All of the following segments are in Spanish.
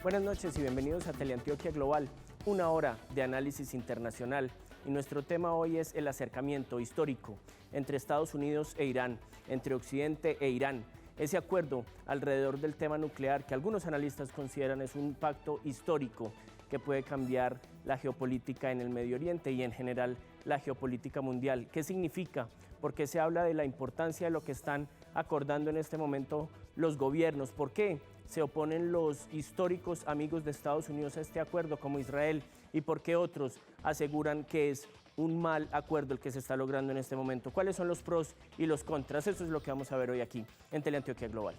Buenas noches y bienvenidos a Teleantioquia Global, una hora de análisis internacional. Y nuestro tema hoy es el acercamiento histórico entre Estados Unidos e Irán, entre Occidente e Irán. Ese acuerdo alrededor del tema nuclear que algunos analistas consideran es un pacto histórico que puede cambiar la geopolítica en el Medio Oriente y en general la geopolítica mundial. ¿Qué significa? Porque se habla de la importancia de lo que están acordando en este momento los gobiernos. ¿Por qué se oponen los históricos amigos de Estados Unidos a este acuerdo como Israel? ¿Y por qué otros aseguran que es un mal acuerdo el que se está logrando en este momento? ¿Cuáles son los pros y los contras? Eso es lo que vamos a ver hoy aquí en Teleantioquia Global.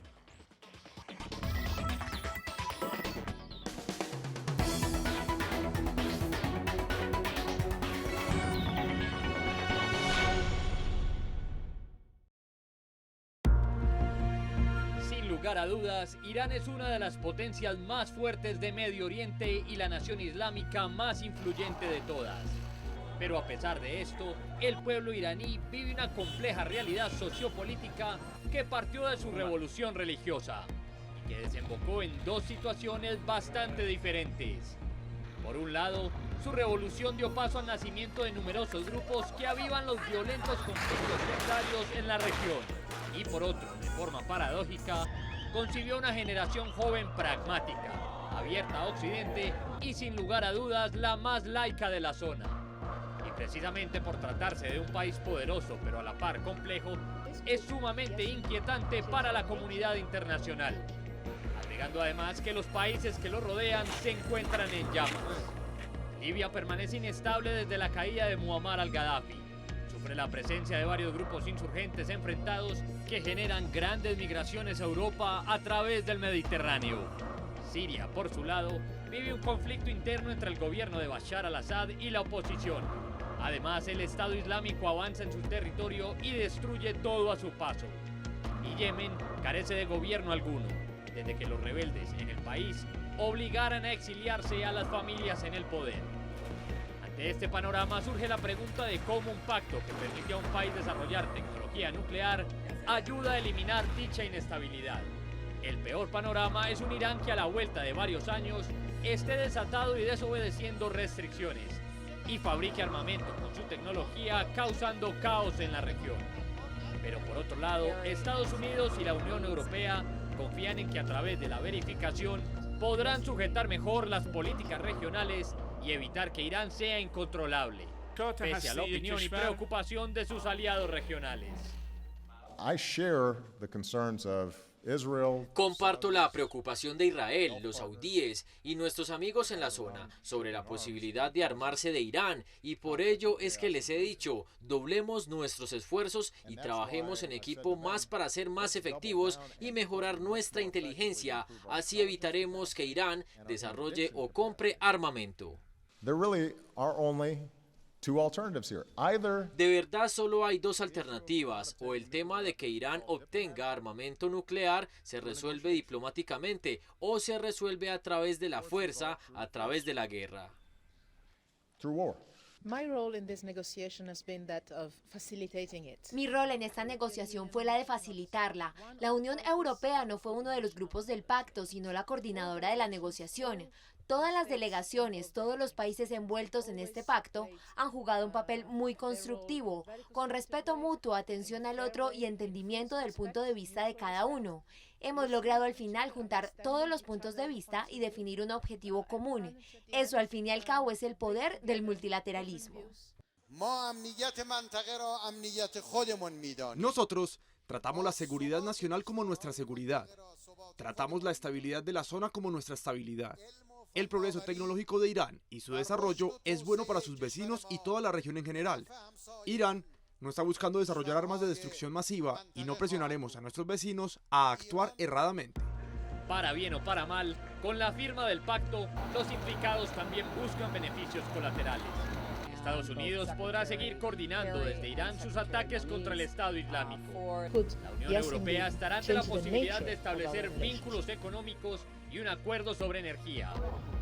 Sin lugar a dudas, Irán es una de las potencias más fuertes de Medio Oriente y la nación islámica más influyente de todas. Pero a pesar de esto, el pueblo iraní vive una compleja realidad sociopolítica que partió de su revolución religiosa y que desembocó en dos situaciones bastante diferentes. Por un lado, su revolución dio paso al nacimiento de numerosos grupos que avivan los violentos conflictos sectarios en la región. Y por otro, de forma paradójica, concibió una generación joven pragmática, abierta a Occidente y sin lugar a dudas la más laica de la zona. Y precisamente por tratarse de un país poderoso pero a la par complejo, es sumamente inquietante para la comunidad internacional. Agregando además que los países que lo rodean se encuentran en llamas. Libia permanece inestable desde la caída de Muammar al-Gaddafi. Sufre la presencia de varios grupos insurgentes enfrentados que generan grandes migraciones a Europa a través del Mediterráneo. Siria, por su lado, vive un conflicto interno entre el gobierno de Bashar al-Assad y la oposición. Además, el Estado Islámico avanza en su territorio y destruye todo a su paso. Y Yemen carece de gobierno alguno, desde que los rebeldes en el país obligaran a exiliarse a las familias en el poder. Ante este panorama surge la pregunta de cómo un pacto que permite a un país desarrollar tecnología nuclear ayuda a eliminar dicha inestabilidad. El peor panorama es un Irán que a la vuelta de varios años esté desatado y desobedeciendo restricciones y fabrique armamento con su tecnología causando caos en la región. Pero por otro lado, Estados Unidos y la Unión Europea confían en que a través de la verificación podrán sujetar mejor las políticas regionales y evitar que Irán sea incontrolable, pese a la opinión y preocupación de sus aliados regionales. Comparto la preocupación de Israel, los saudíes y nuestros amigos en la zona sobre la posibilidad de armarse de Irán, y por ello es que les he dicho, doblemos nuestros esfuerzos y trabajemos en equipo más para ser más efectivos y mejorar nuestra inteligencia, así evitaremos que Irán desarrolle o compre armamento. De verdad solo hay dos alternativas, o el tema de que Irán obtenga armamento nuclear se resuelve diplomáticamente o se resuelve a través de la fuerza, a través de la guerra. Mi rol en esta negociación fue la de facilitarla. La Unión Europea no fue uno de los grupos del pacto, sino la coordinadora de la negociación. Todas las delegaciones, todos los países envueltos en este pacto han jugado un papel muy constructivo, con respeto mutuo, atención al otro y entendimiento del punto de vista de cada uno. Hemos logrado al final juntar todos los puntos de vista y definir un objetivo común. Eso al fin y al cabo es el poder del multilateralismo. Nosotros tratamos la seguridad nacional como nuestra seguridad. Tratamos la estabilidad de la zona como nuestra estabilidad. El progreso tecnológico de Irán y su desarrollo es bueno para sus vecinos y toda la región en general. Irán no está buscando desarrollar armas de destrucción masiva y no presionaremos a nuestros vecinos a actuar erradamente. Para bien o para mal, con la firma del pacto, los implicados también buscan beneficios colaterales. Estados Unidos podrá seguir coordinando desde Irán sus ataques contra el Estado Islámico. La Unión Europea estará ante la posibilidad de establecer vínculos económicos y un acuerdo sobre energía.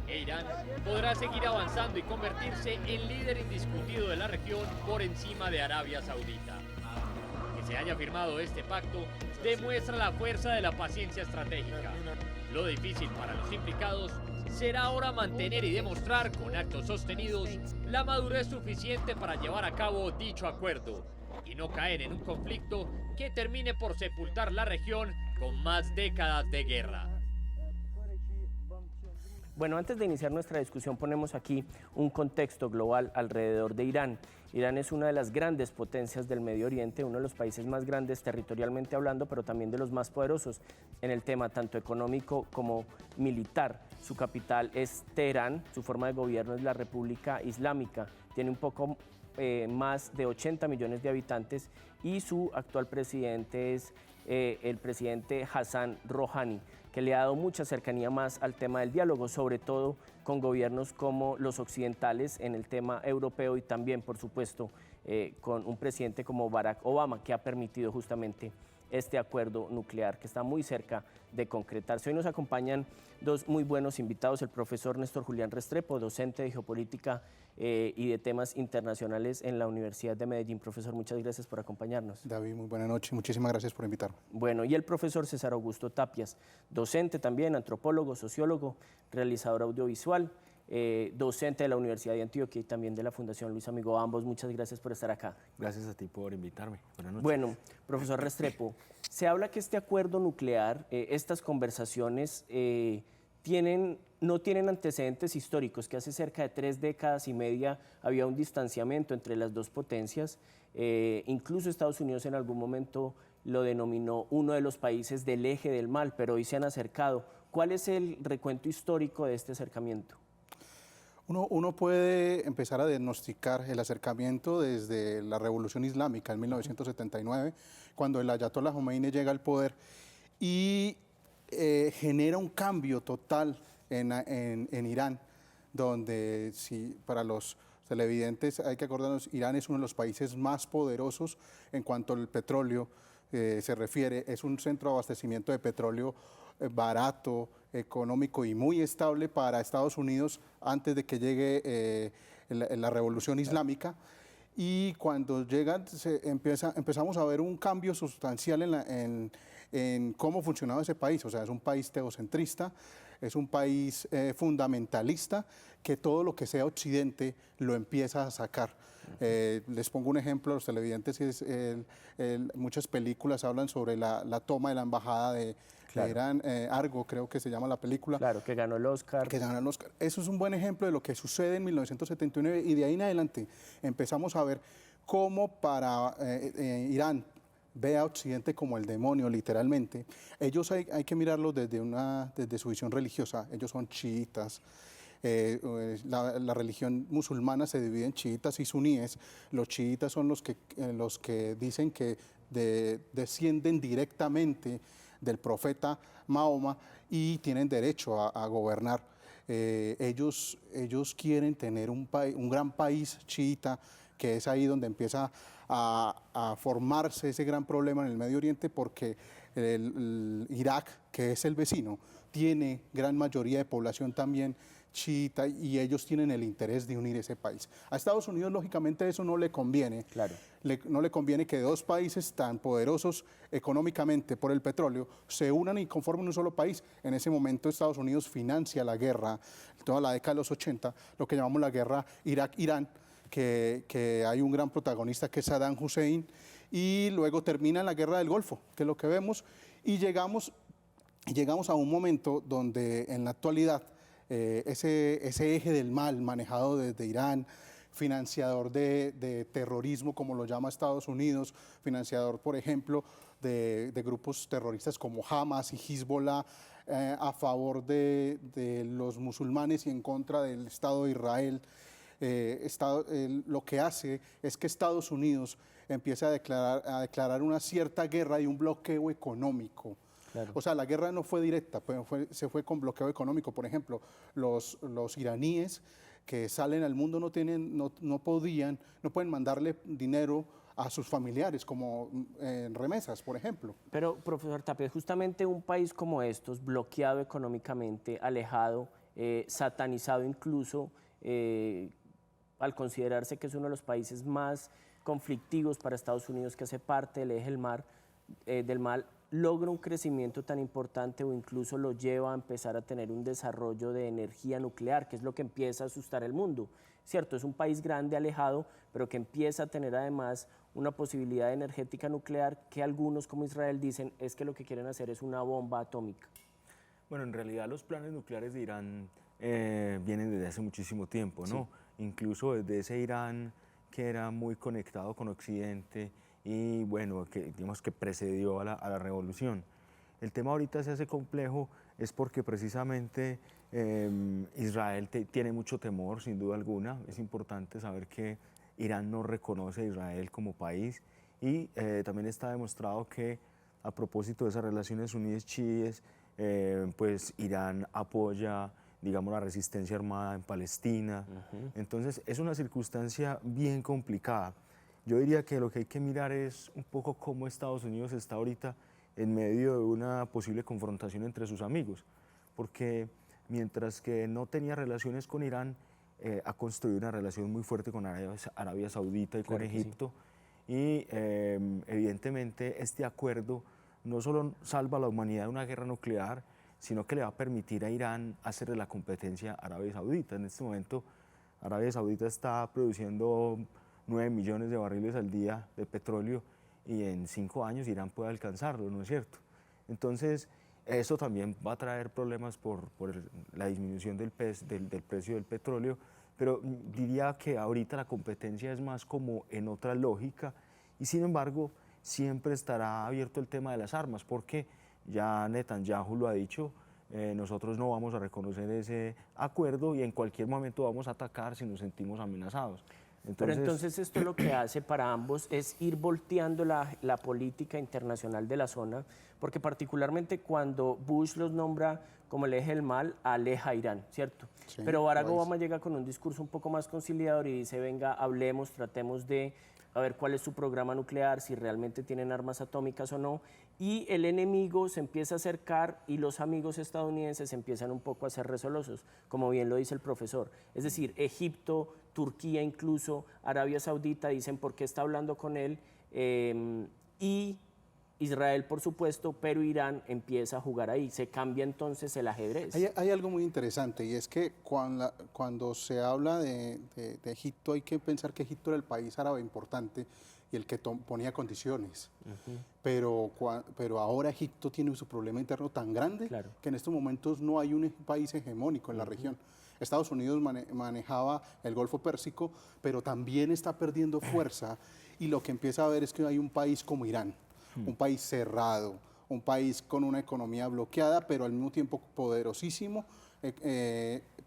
E Irán podrá seguir avanzando y convertirse en líder indiscutido de la región por encima de Arabia Saudita. Que se haya firmado este pacto demuestra la fuerza de la paciencia estratégica. Lo difícil para los implicados será ahora mantener y demostrar con actos sostenidos la madurez suficiente para llevar a cabo dicho acuerdo y no caer en un conflicto que termine por sepultar la región con más décadas de guerra. Bueno, antes de iniciar nuestra discusión ponemos aquí un contexto global alrededor de Irán. Irán es una de las grandes potencias del Medio Oriente, uno de los países más grandes territorialmente hablando, pero también de los más poderosos en el tema tanto económico como militar. Su capital es Teherán, su forma de gobierno es la República Islámica, tiene un poco más de 80 millones de habitantes y su actual presidente es el presidente Hassan Rouhani, que le ha dado mucha cercanía más al tema del diálogo, sobre todo con gobiernos como los occidentales en el tema europeo y también, por supuesto, con un presidente como Barack Obama, que ha permitido justamente este acuerdo nuclear que está muy cerca de concretarse. Hoy nos acompañan dos muy buenos invitados, el profesor Néstor Julián Restrepo, docente de geopolítica y de temas internacionales en la Universidad de Medellín. Profesor, muchas gracias por acompañarnos. David, muy buena noche, muchísimas gracias por invitarme. Bueno, y el profesor César Augusto Tapias, docente también, antropólogo, sociólogo, realizador audiovisual, docente de la Universidad de Antioquia y también de la Fundación Luis Amigo. Ambos, muchas gracias por estar acá. Gracias a ti por invitarme. Buenas noches. Bueno, profesor Restrepo, se habla que este acuerdo nuclear, estas conversaciones no tienen antecedentes históricos, que hace cerca de 3 décadas y media había un distanciamiento entre las dos potencias, incluso Estados Unidos en algún momento lo denominó uno de los países del eje del mal, pero hoy se han acercado. ¿Cuál es el recuento histórico de este acercamiento? Uno puede empezar a diagnosticar el acercamiento desde la Revolución Islámica en 1979, cuando el Ayatollah Khomeini llega al poder y genera un cambio total en Irán, donde para los televidentes hay que acordarnos, Irán es uno de los países más poderosos en cuanto al petróleo se refiere, es un centro de abastecimiento de petróleo barato, económico y muy estable para Estados Unidos antes de que llegue la Revolución Islámica. Y cuando llegan, empezamos a ver un cambio sustancial en cómo funcionaba ese país. O sea, es un país teocentrista, es un país fundamentalista, que todo lo que sea Occidente lo empieza a sacar. Les pongo un ejemplo a los televidentes, muchas películas hablan sobre la toma de la embajada de Irán, Argo creo que se llama la película. Claro, que ganó el Oscar. Que ganó el Oscar. Eso es un buen ejemplo de lo que sucede en 1979 y de ahí en adelante empezamos a ver cómo para Irán ve a Occidente como el demonio, literalmente. Ellos hay que mirarlos desde su visión religiosa. Ellos son chiitas. La religión musulmana se divide en chiitas y suníes. Los chiitas son los que dicen que descienden directamente del profeta Mahoma y tienen derecho a gobernar. Ellos quieren tener un gran país chiita, que es ahí donde empieza a formarse ese gran problema en el Medio Oriente, porque el Irak, que es el vecino, tiene gran mayoría de población también chiita y ellos tienen el interés de unir ese país. A Estados Unidos, lógicamente, eso no le conviene. Claro. No le conviene que dos países tan poderosos económicamente por el petróleo se unan y conformen un solo país. En ese momento Estados Unidos financia la guerra, toda la década de los 80, lo que llamamos la guerra Irak-Irán, que hay un gran protagonista que es Saddam Hussein, y luego termina la guerra del Golfo, que es lo que vemos, y llegamos a un momento donde en la actualidad ese eje del mal manejado desde Irán, financiador de terrorismo, como lo llama Estados Unidos, financiador, por ejemplo, de grupos terroristas como Hamas y Hezbollah, a favor de los musulmanes y en contra del Estado de Israel. Lo que hace es que Estados Unidos empieza a declarar una cierta guerra y un bloqueo económico. Claro. O sea, la guerra no fue directa, se fue con bloqueo económico. Por ejemplo, los iraníes que salen al mundo no pueden mandarle dinero a sus familiares, como remesas, por ejemplo. Pero, profesor Tapia, justamente un país como estos, bloqueado económicamente, alejado, satanizado incluso, al considerarse que es uno de los países más conflictivos para Estados Unidos, que hace parte del eje del mal, logra un crecimiento tan importante o incluso lo lleva a empezar a tener un desarrollo de energía nuclear, que es lo que empieza a asustar al mundo, ¿cierto? Es un país grande, alejado, pero que empieza a tener además una posibilidad energética nuclear que algunos como Israel dicen es que lo que quieren hacer es una bomba atómica. Bueno, en realidad los planes nucleares de Irán vienen desde hace muchísimo tiempo, ¿no? Sí. Incluso desde ese Irán que era muy conectado con Occidente y bueno, que digamos que precedió a la revolución. El tema ahorita se hace complejo es porque precisamente Israel tiene mucho temor, sin duda alguna. Es importante saber que Irán no reconoce a Israel como país y también está demostrado que a propósito de esas relaciones unidas-chiíes, pues Irán apoya, digamos, la resistencia armada en Palestina. Entonces es una circunstancia bien complicada. Yo diría que lo que hay que mirar es un poco cómo Estados Unidos está ahorita en medio de una posible confrontación entre sus amigos, porque mientras que no tenía relaciones con Irán, ha construido una relación muy fuerte con Arabia Saudita y con Egipto, y evidentemente este acuerdo no solo salva a la humanidad de una guerra nuclear, sino que le va a permitir a Irán hacerle la competencia a Arabia Saudita. En este momento, Arabia Saudita está produciendo 9 millones de barriles al día de petróleo y en 5 años Irán puede alcanzarlo, ¿no es cierto? Entonces, eso también va a traer problemas por la disminución del precio del petróleo, pero diría que ahorita la competencia es más como en otra lógica y sin embargo siempre estará abierto el tema de las armas, porque ya Netanyahu lo ha dicho, nosotros no vamos a reconocer ese acuerdo y en cualquier momento vamos a atacar si nos sentimos amenazados. Pero entonces esto lo que hace para ambos es ir volteando la política internacional de la zona, porque particularmente cuando Bush los nombra como el eje del mal, aleja a Irán, ¿cierto? Sí, pero Barack Obama llega con un discurso un poco más conciliador y dice, venga, hablemos, tratemos de a ver cuál es su programa nuclear, si realmente tienen armas atómicas o no, y el enemigo se empieza a acercar y los amigos estadounidenses empiezan un poco a ser resolosos, como bien lo dice el profesor. Es decir, Egipto, Turquía incluso, Arabia Saudita dicen por qué está hablando con él, y Israel por supuesto, pero Irán empieza a jugar ahí, se cambia entonces el ajedrez. Hay algo muy interesante y es que cuando se habla de Egipto hay que pensar que Egipto era el país árabe importante y el que ponía condiciones, pero ahora Egipto tiene su problema interno tan grande que en estos momentos no hay un país hegemónico en la región. Estados Unidos manejaba el Golfo Pérsico, pero también está perdiendo fuerza y lo que empieza a ver es que hay un país como Irán, un país cerrado, un país con una economía bloqueada, pero al mismo tiempo poderosísimo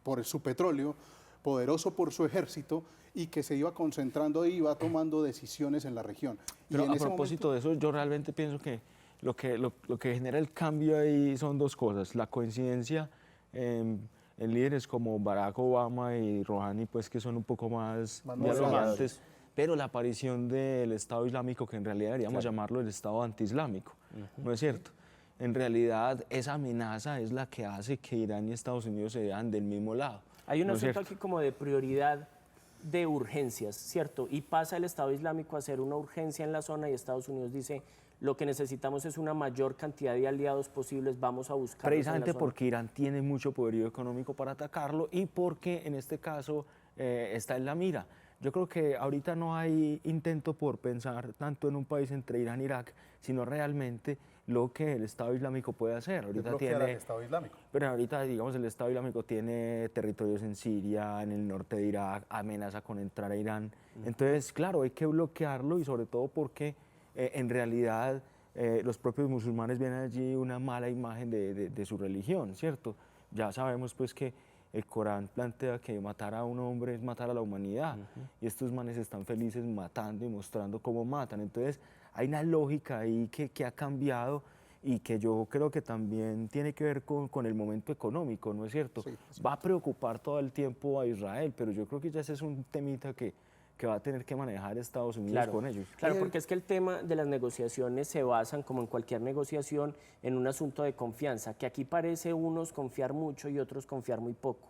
por su petróleo, poderoso por su ejército y que se iba concentrando y iba tomando decisiones en la región. Pero a propósito de eso, yo realmente pienso que lo que genera el cambio ahí son dos cosas. La coincidencia en líderes como Barack Obama y Rouhani, pues que son un poco más dialogantes, pero la aparición del Estado Islámico, que en realidad deberíamos llamarlo el Estado antiislámico, ¿no es cierto? En realidad esa amenaza es la que hace que Irán y Estados Unidos se vean del mismo lado. Hay un asunto aquí como de prioridad de urgencias, ¿cierto? Y pasa el Estado Islámico a ser una urgencia en la zona y Estados Unidos dice, lo que necesitamos es una mayor cantidad de aliados posibles, vamos a buscar. Precisamente porque Irán tiene mucho poderío económico para atacarlo y porque en este caso está en la mira. Yo creo que ahorita no hay intento por pensar tanto en un país entre Irán e Irak, sino realmente lo que el Estado Islámico puede hacer. Ahorita tiene el Estado Islámico. Pero ahorita, digamos, el Estado Islámico tiene territorios en Siria, en el norte de Irak, amenaza con entrar a Irán. Entonces, claro, hay que bloquearlo y sobre todo porque en realidad los propios musulmanes ven allí una mala imagen de su religión, ¿cierto? Ya sabemos pues que el Corán plantea que matar a un hombre es matar a la humanidad y estos manes están felices matando y mostrando cómo matan. Entonces hay una lógica ahí que ha cambiado y que yo creo que también tiene que ver con el momento económico, ¿no es cierto? Sí, sí. Va a preocupar todo el tiempo a Israel, pero yo creo que ya ese es un temita que va a tener que manejar Estados Unidos con ellos. Claro, porque es que el tema de las negociaciones se basan, como en cualquier negociación, en un asunto de confianza, que aquí parece unos confiar mucho y otros confiar muy poco.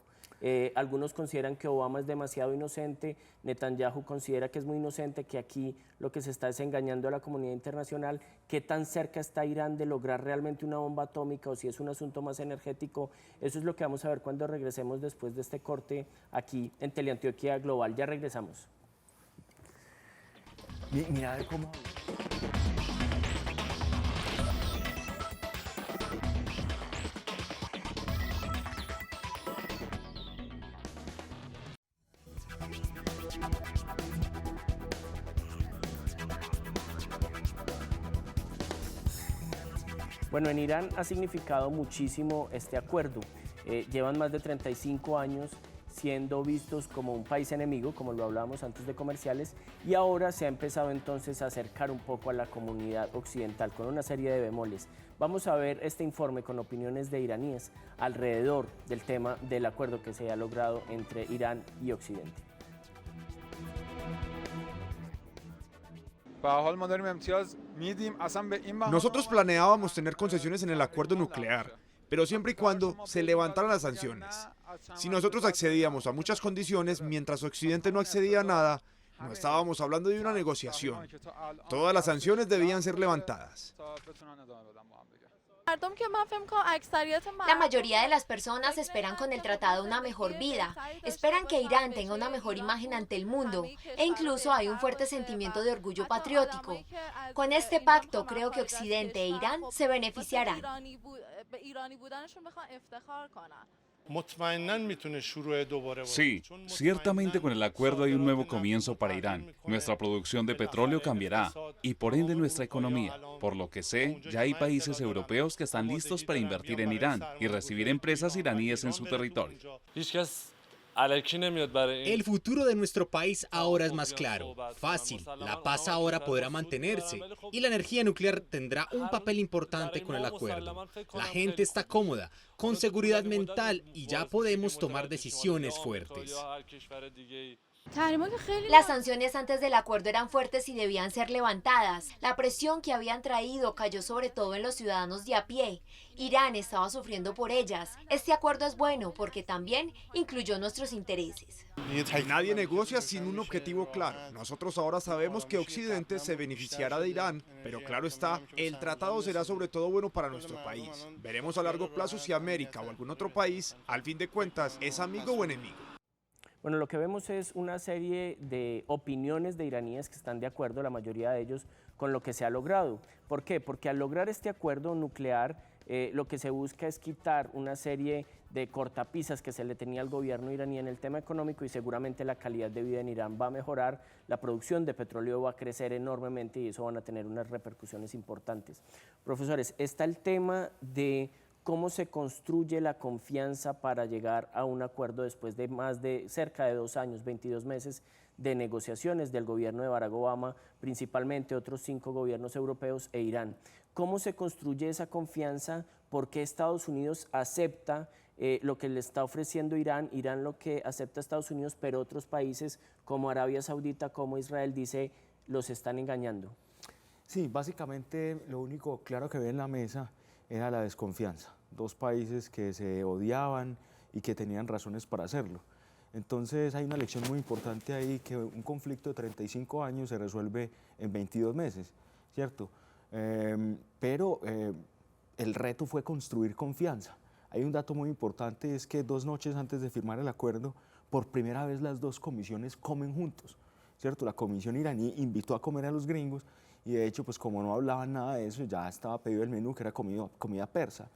Algunos consideran que Obama es demasiado inocente, Netanyahu considera que es muy inocente, que aquí lo que se está es engañando a la comunidad internacional. ¿Qué tan cerca está Irán de lograr realmente una bomba atómica o si es un asunto más energético? Eso es lo que vamos a ver cuando regresemos después de este corte aquí en Teleantioquia Global. Ya regresamos. Mira a ver cómo... Bueno, en Irán ha significado muchísimo este acuerdo. Llevan más de 35 años siendo vistos como un país enemigo, como lo hablábamos antes de comerciales, y ahora se ha empezado entonces a acercar un poco a la comunidad occidental con una serie de bemoles. Vamos a ver este informe con opiniones de iraníes alrededor del tema del acuerdo que se ha logrado entre Irán y Occidente. Nosotros planeábamos tener concesiones en el acuerdo nuclear, pero siempre y cuando se levantaran las sanciones. Si nosotros accedíamos a muchas condiciones, mientras Occidente no accedía a nada, no estábamos hablando de una negociación. Todas las sanciones debían ser levantadas. La mayoría de las personas esperan con el tratado una mejor vida, esperan que Irán tenga una mejor imagen ante el mundo e incluso hay un fuerte sentimiento de orgullo patriótico. Con este pacto creo que Occidente e Irán se beneficiarán. Sí, ciertamente con el acuerdo hay un nuevo comienzo para Irán. Nuestra producción de petróleo cambiará y por ende nuestra economía. Por lo que sé, ya hay países europeos que están listos para invertir en Irán y recibir empresas iraníes en su territorio. El futuro de nuestro país ahora es más claro, fácil, la paz ahora podrá mantenerse y la energía nuclear tendrá un papel importante con el acuerdo. La gente está cómoda, con seguridad mental y ya podemos tomar decisiones fuertes. Las sanciones antes del acuerdo eran fuertes y debían ser levantadas. La presión que habían traído cayó sobre todo en los ciudadanos de a pie. Irán estaba sufriendo por ellas. Este acuerdo es bueno porque también incluyó nuestros intereses. Nadie negocia sin un objetivo claro. Nosotros ahora sabemos que Occidente se beneficiará de Irán, pero claro está, el tratado será sobre todo bueno para nuestro país. Veremos a largo plazo si América o algún otro país, al fin de cuentas, es amigo o enemigo. Bueno, lo que vemos es una serie de opiniones de iraníes que están de acuerdo, la mayoría de ellos, con lo que se ha logrado. ¿Por qué? Porque al lograr este acuerdo nuclear, lo que se busca es quitar una serie de cortapisas que se le tenía al gobierno iraní en el tema económico y seguramente la calidad de vida en Irán va a mejorar, la producción de petróleo va a crecer enormemente y eso van a tener unas repercusiones importantes. Profesores, está el tema de cómo se construye la confianza para llegar a un acuerdo después de más de cerca de 2 años, 22 meses de negociaciones del gobierno de Barack Obama, principalmente otros 5 gobiernos europeos e Irán. ¿Cómo se construye esa confianza? ¿Por qué Estados Unidos acepta lo que le está ofreciendo Irán? Irán lo que acepta a Estados Unidos, pero otros países como Arabia Saudita, como Israel, dice, los están engañando. Sí, básicamente lo único claro que ve en la mesa era la desconfianza. 2 países que se odiaban y que tenían razones para hacerlo. Entonces hay una lección muy importante ahí, que un conflicto de 35 años se resuelve en 22 meses, ¿cierto? Pero el reto fue construir confianza. Hay un dato muy importante, es que 2 noches antes de firmar el acuerdo, por primera vez las 2 comisiones comen juntos, ¿cierto? La comisión iraní invitó a comer a los gringos y de hecho, pues como no hablaban nada de eso, ya estaba pedido el menú, que era comida persa.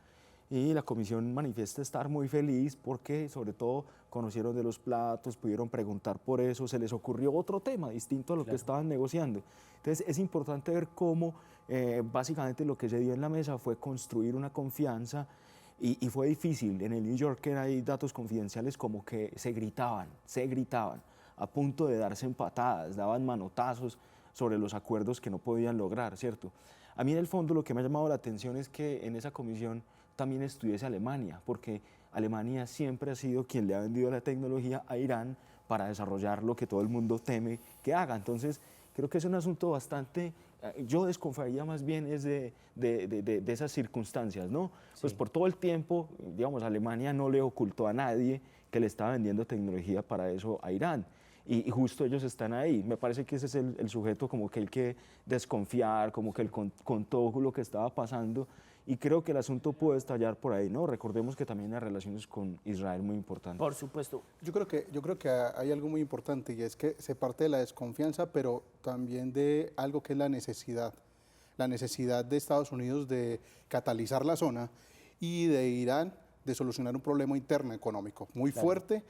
Y la comisión manifiesta estar muy feliz porque sobre todo conocieron de los platos, pudieron preguntar por eso, se les ocurrió otro tema distinto a lo que estaban negociando. Entonces es importante ver cómo básicamente lo que se dio en la mesa fue construir una confianza y fue difícil. En el New Yorker hay datos confidenciales como que se gritaban, a punto de darse patadas, daban manotazos sobre los acuerdos que no podían lograr, ¿cierto? A mí en el fondo lo que me ha llamado la atención es que en esa comisión también estuviese Alemania, porque Alemania siempre ha sido quien le ha vendido la tecnología a Irán para desarrollar lo que todo el mundo teme que haga. Entonces, creo que es un asunto bastante, yo desconfiaría más bien es de esas circunstancias, ¿no? Sí. Pues por todo el tiempo, digamos, Alemania no le ocultó a nadie que le estaba vendiendo tecnología para eso a Irán. Y justo ellos están ahí. Me parece que ese es el sujeto como que hay que desconfiar, como que él contó lo que estaba pasando, y creo que el asunto puede estallar por ahí, ¿no? Recordemos que también hay relaciones con Israel muy importantes. Por supuesto. Yo creo que hay algo muy importante, y es que se parte de la desconfianza, pero también de algo que es la necesidad de Estados Unidos de catalizar la zona y de Irán de solucionar un problema interno económico muy fuerte,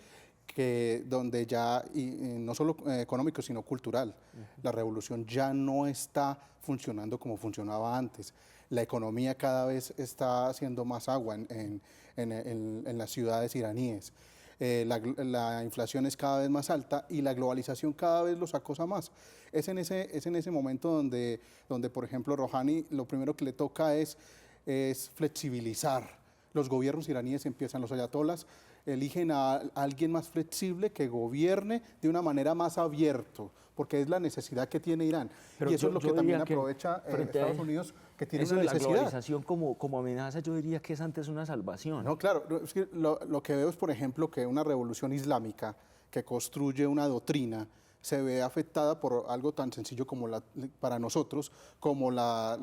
que donde ya, no solo económico, sino cultural, la revolución ya no está funcionando como funcionaba antes. La economía cada vez está haciendo más agua en las ciudades iraníes. La inflación es cada vez más alta y la globalización cada vez los acosa más. Es en ese momento donde, por ejemplo, Rouhani lo primero que le toca es flexibilizar. Los gobiernos iraníes empiezan, los ayatolás eligen a alguien más flexible que gobierne de una manera más abierta, porque es la necesidad que tiene Irán. Pero y eso es lo que también aprovecha Estados Unidos, que tiene eso una de la necesidad. globalización como amenaza, yo diría que es antes una salvación. No, claro, es que lo que veo es, por ejemplo, que una revolución islámica que construye una doctrina se ve afectada por algo tan sencillo como para nosotros, como las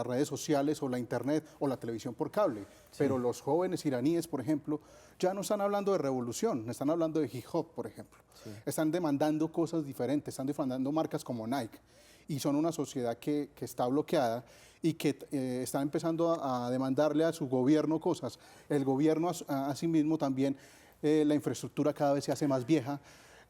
redes sociales o la internet o la televisión por cable. Sí. Pero los jóvenes iraníes, por ejemplo, ya no están hablando de revolución, están hablando de hip hop, por ejemplo. Sí. Están demandando cosas diferentes, están demandando marcas como Nike, y son una sociedad que está bloqueada y que está empezando a demandarle a su gobierno cosas. El gobierno a sí mismo también, la infraestructura cada vez se hace más vieja.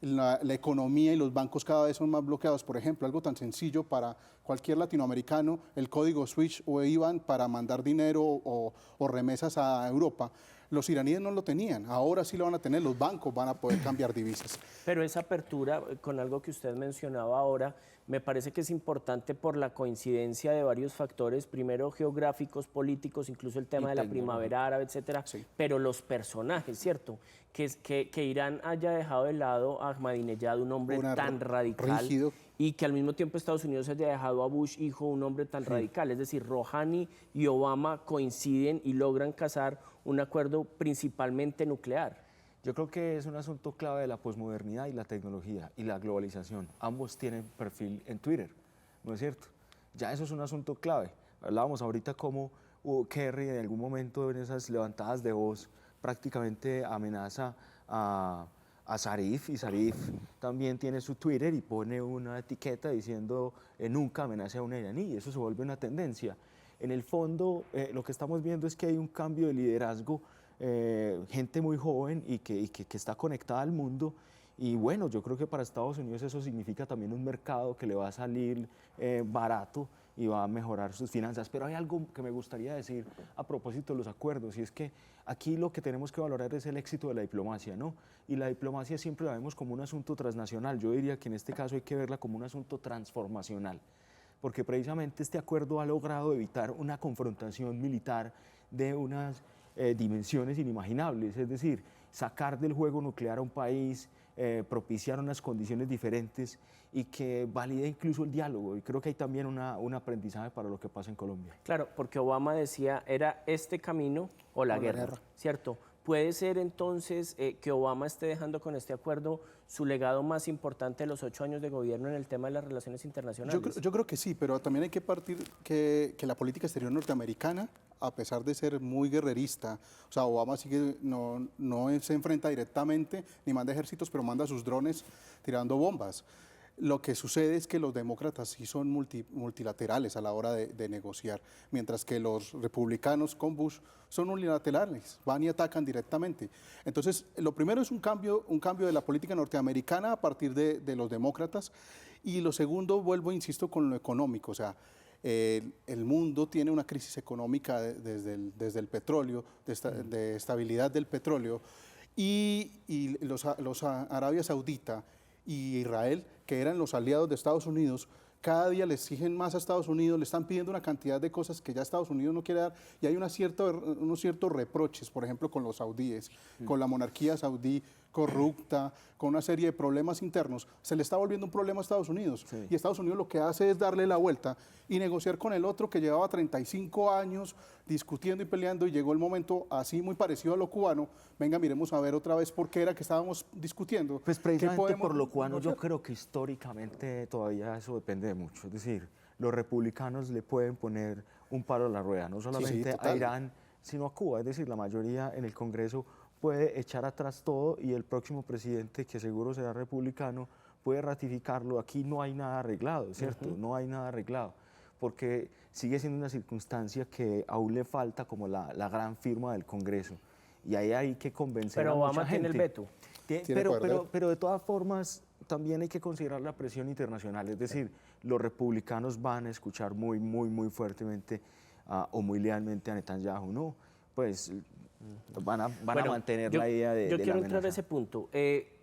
La economía y los bancos cada vez son más bloqueados. Por ejemplo, algo tan sencillo para cualquier latinoamericano, el código SWIFT o IBAN para mandar dinero o remesas a Europa. Los iraníes no lo tenían, ahora sí lo van a tener, los bancos van a poder cambiar divisas. Pero esa apertura, con algo que usted mencionaba ahora, me parece que es importante por la coincidencia de varios factores, primero geográficos, políticos, incluso el tema de la primavera árabe, etcétera, sí. Pero los personajes, ¿cierto? Que Irán haya dejado de lado a Ahmadinejad, un hombre tan radical, rígido, y que al mismo tiempo Estados Unidos haya dejado a Bush hijo, un hombre tan radical. Es decir, Rouhani y Obama coinciden y logran casar un acuerdo principalmente nuclear. Yo creo que es un asunto clave de la posmodernidad y la tecnología y la globalización. Ambos tienen perfil en Twitter, ¿no es cierto? Ya eso es un asunto clave. Hablábamos ahorita cómo Kerry en algún momento en esas levantadas de voz prácticamente amenaza a Zarif, y Zarif también tiene su Twitter y pone una etiqueta diciendo nunca amenace a un iraní, y eso se vuelve una tendencia. En el fondo, lo que estamos viendo es que hay un cambio de liderazgo, gente muy joven y que está conectada al mundo, y bueno, yo creo que para Estados Unidos eso significa también un mercado que le va a salir barato y va a mejorar sus finanzas. Pero hay algo que me gustaría decir a propósito de los acuerdos, y es que aquí lo que tenemos que valorar es el éxito de la diplomacia, ¿no? Y la diplomacia siempre la vemos como un asunto transnacional. Yo diría que en este caso hay que verla como un asunto transformacional, porque precisamente este acuerdo ha logrado evitar una confrontación militar de unas dimensiones inimaginables, es decir, sacar del juego nuclear a un país, propiciar unas condiciones diferentes y que valida incluso el diálogo, y creo que hay también un aprendizaje para lo que pasa en Colombia. Claro, porque Obama decía, era este camino o la guerra, ¿cierto? ¿Puede ser entonces que Obama esté dejando con este acuerdo su legado más importante de los 8 años de gobierno en el tema de las relaciones internacionales? Yo creo que sí, pero también hay que partir que la política exterior norteamericana, a pesar de ser muy guerrerista, o sea, Obama sigue, no se enfrenta directamente ni manda ejércitos, pero manda sus drones tirando bombas. Lo que sucede es que los demócratas sí son multilaterales a la hora de negociar, mientras que los republicanos con Bush son unilaterales, van y atacan directamente. Entonces, lo primero es un cambio de la política norteamericana a partir de los demócratas, y lo segundo, vuelvo, insisto, con lo económico. O sea, el mundo tiene una crisis económica desde el petróleo, de estabilidad del petróleo, y los Arabia Saudita y Israel, que eran los aliados de Estados Unidos, cada día le exigen más a Estados Unidos, le están pidiendo una cantidad de cosas que ya Estados Unidos no quiere dar, y hay unos ciertos reproches, por ejemplo, con los saudíes, con la monarquía saudí, corrupta, con una serie de problemas internos, se le está volviendo un problema a Estados Unidos. Sí. Y Estados Unidos lo que hace es darle la vuelta y negociar con el otro que llevaba 35 años discutiendo y peleando, y llegó el momento así muy parecido a lo cubano. Venga, miremos a ver otra vez por qué era que estábamos discutiendo. Pues precisamente por lo cubano yo creo que históricamente todavía eso depende de mucho. Es decir, los republicanos le pueden poner un palo a la rueda, no solamente a Irán, sino a Cuba. Es decir, la mayoría en el Congreso puede echar atrás todo y el próximo presidente, que seguro será republicano, puede ratificarlo. Aquí no hay nada arreglado, ¿cierto? No hay nada arreglado, porque sigue siendo una circunstancia que aún le falta como la gran firma del Congreso. Y ahí hay que convencer a mucha gente. Pero Obama tiene el veto. Pero de todas formas, también hay que considerar la presión internacional. Es decir, los republicanos van a escuchar muy fuertemente o muy lealmente a Netanyahu, ¿no? Pues van a mantener la idea de Yo quiero la entrar a ese punto,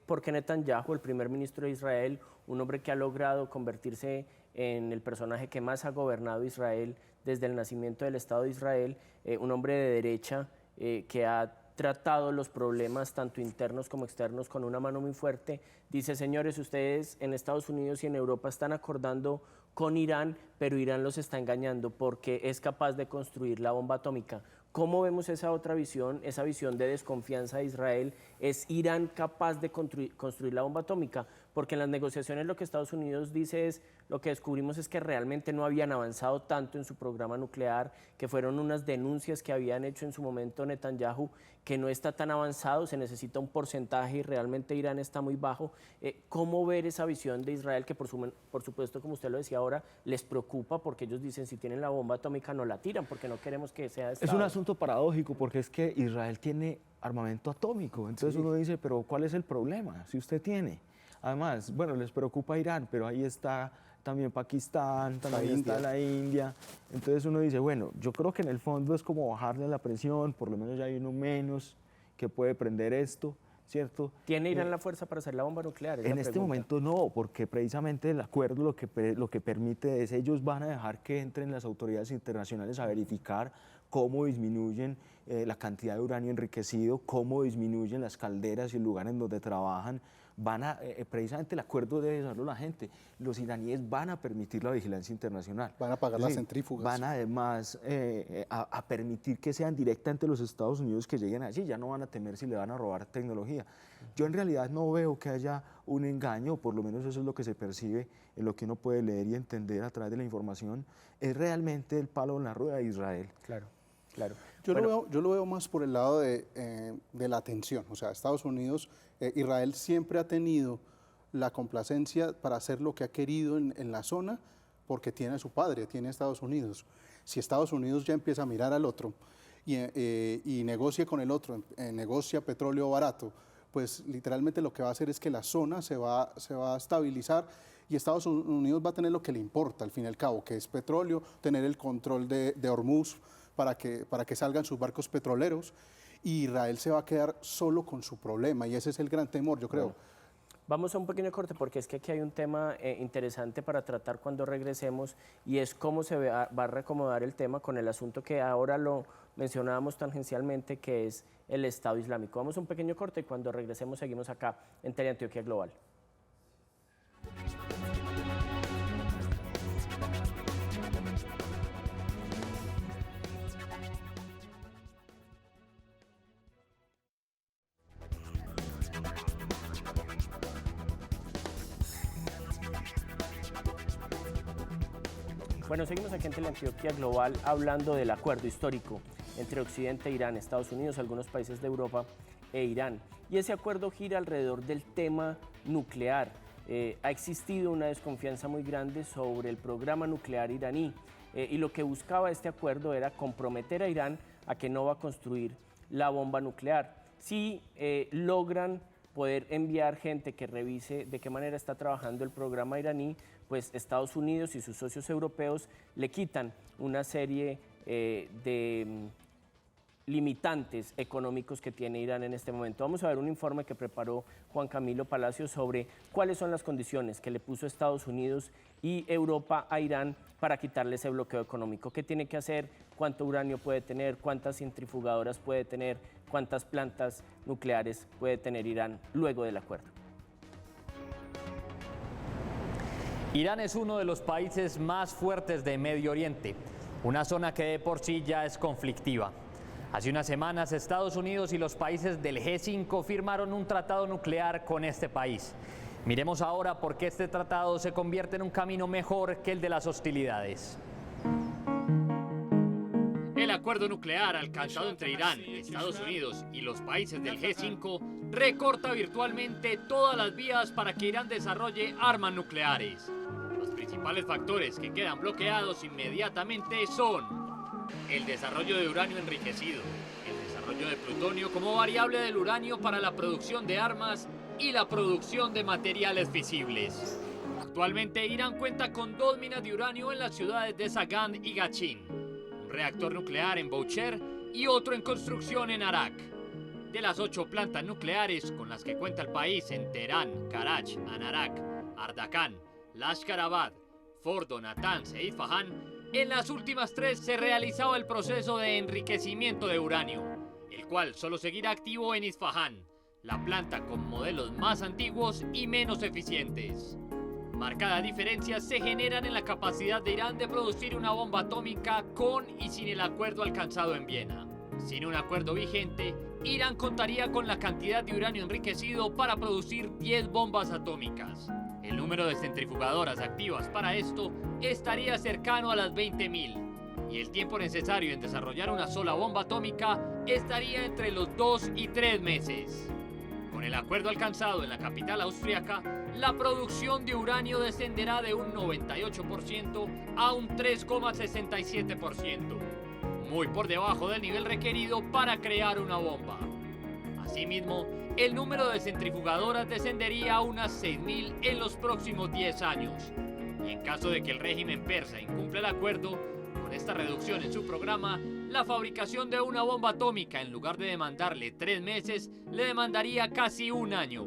porque Netanyahu, el primer ministro de Israel, un hombre que ha logrado convertirse en el personaje que más ha gobernado Israel desde el nacimiento del Estado de Israel, un hombre de derecha que ha tratado los problemas tanto internos como externos con una mano muy fuerte, dice: señores, ustedes en Estados Unidos y en Europa están acordando con Irán, pero Irán los está engañando porque es capaz de construir la bomba atómica. ¿Cómo vemos esa otra visión, esa visión de desconfianza de Israel? ¿Es Irán capaz de construir la bomba atómica? Porque en las negociaciones lo que Estados Unidos dice es, lo que descubrimos es que realmente no habían avanzado tanto en su programa nuclear, que fueron unas denuncias que habían hecho en su momento Netanyahu, que no está tan avanzado, se necesita un porcentaje y realmente Irán está muy bajo. ¿Cómo ver esa visión de Israel que por supuesto, como usted lo decía ahora, les preocupa porque ellos dicen si tienen la bomba atómica no la tiran porque no queremos que sea de Estado? Es un asunto paradójico porque es que Israel tiene armamento atómico, entonces uno dice, pero ¿cuál es el problema si usted tiene? Además, bueno, les preocupa Irán, pero ahí está también Pakistán, también está la India. Entonces uno dice, bueno, yo creo que en el fondo es como bajarle la presión, por lo menos ya hay uno menos que puede prender esto, ¿cierto? ¿Tiene Irán la fuerza para hacer la bomba nuclear? En este momento no, porque precisamente el acuerdo lo que permite es, ellos van a dejar que entren las autoridades internacionales a verificar cómo disminuyen la cantidad de uranio enriquecido, cómo disminuyen las calderas y el lugar en donde trabajan. Precisamente el acuerdo debe saberlo la gente. Los iraníes van a permitir la vigilancia internacional. Van a pagar las centrífugas. Van además a permitir que sean directamente los Estados Unidos que lleguen allí. Ya no van a temer si le van a robar tecnología. Yo en realidad no veo que haya un engaño, o por lo menos eso es lo que se percibe en lo que uno puede leer y entender a través de la información. Es realmente el palo en la rueda de Israel. Claro. Yo lo veo más por el lado de la tensión. O sea, Estados Unidos, Israel siempre ha tenido la complacencia para hacer lo que ha querido en la zona porque tiene a su padre, tiene a Estados Unidos. Si Estados Unidos ya empieza a mirar al otro y negocia con el otro, negocia petróleo barato, pues literalmente lo que va a hacer es que la zona se va a estabilizar y Estados Unidos va a tener lo que le importa al fin y al cabo, que es petróleo, tener el control de Hormuz, para que salgan sus barcos petroleros, y Israel se va a quedar solo con su problema, y ese es el gran temor, yo creo. Bueno, vamos a un pequeño corte porque es que aquí hay un tema interesante para tratar cuando regresemos, y es cómo se va a reacomodar el tema con el asunto que ahora lo mencionábamos tangencialmente, que es el Estado Islámico. Vamos a un pequeño corte y cuando regresemos seguimos acá en Teleantioquia Global. Bueno, seguimos aquí en Teleantioquia Global hablando del acuerdo histórico entre Occidente e Irán, Estados Unidos, algunos países de Europa e Irán. Y ese acuerdo gira alrededor del tema nuclear. Ha existido una desconfianza muy grande sobre el programa nuclear iraní y lo que buscaba este acuerdo era comprometer a Irán a que no va a construir la bomba nuclear. Si logran poder enviar gente que revise de qué manera está trabajando el programa iraní, pues Estados Unidos y sus socios europeos le quitan una serie de limitantes económicos que tiene Irán en este momento. Vamos a ver un informe que preparó Juan Camilo Palacios sobre cuáles son las condiciones que le puso Estados Unidos y Europa a Irán para quitarle ese bloqueo económico. ¿Qué tiene que hacer? ¿Cuánto uranio puede tener? ¿Cuántas centrifugadoras puede tener? ¿Cuántas plantas nucleares puede tener Irán luego del acuerdo? Irán es uno de los países más fuertes de Medio Oriente, una zona que de por sí ya es conflictiva. Hace unas semanas Estados Unidos y los países del G5 firmaron un tratado nuclear con este país. Miremos ahora por qué este tratado se convierte en un camino mejor que el de las hostilidades. El acuerdo nuclear alcanzado entre Irán, Estados Unidos y los países del G5 recorta virtualmente todas las vías para que Irán desarrolle armas nucleares. Los principales factores que quedan bloqueados inmediatamente son el desarrollo de uranio enriquecido, el desarrollo de plutonio como variable del uranio para la producción de armas y la producción de materiales fisibles. Actualmente Irán cuenta con 2 minas de uranio en las ciudades de Sagan y Gachin, un reactor nuclear en Boucher y otro en construcción en Arak. De las 8 plantas nucleares con las que cuenta el país en Teherán, Karach, Anarak, Ardakan, Lashkarabad, Fordo, Natanz e Isfahán, en las últimas 3 se realizaba el proceso de enriquecimiento de uranio, el cual solo seguirá activo en Isfahán, la planta con modelos más antiguos y menos eficientes. Marcadas diferencias se generan en la capacidad de Irán de producir una bomba atómica con y sin el acuerdo alcanzado en Viena. Sin un acuerdo vigente, Irán contaría con la cantidad de uranio enriquecido para producir 10 bombas atómicas. El número de centrifugadoras activas para esto estaría cercano a las 20.000 y el tiempo necesario en desarrollar una sola bomba atómica estaría entre los 2 y 3 meses. Con el acuerdo alcanzado en la capital austríaca, la producción de uranio descenderá de un 98% a un 3,67%, muy por debajo del nivel requerido para crear una bomba. Asimismo, el número de centrifugadoras descendería a unas 6.000 en los próximos 10 años. Y en caso de que el régimen persa incumpla el acuerdo, con esta reducción en su programa, la fabricación de una bomba atómica, en lugar de demandarle 3 meses, le demandaría casi 1 año.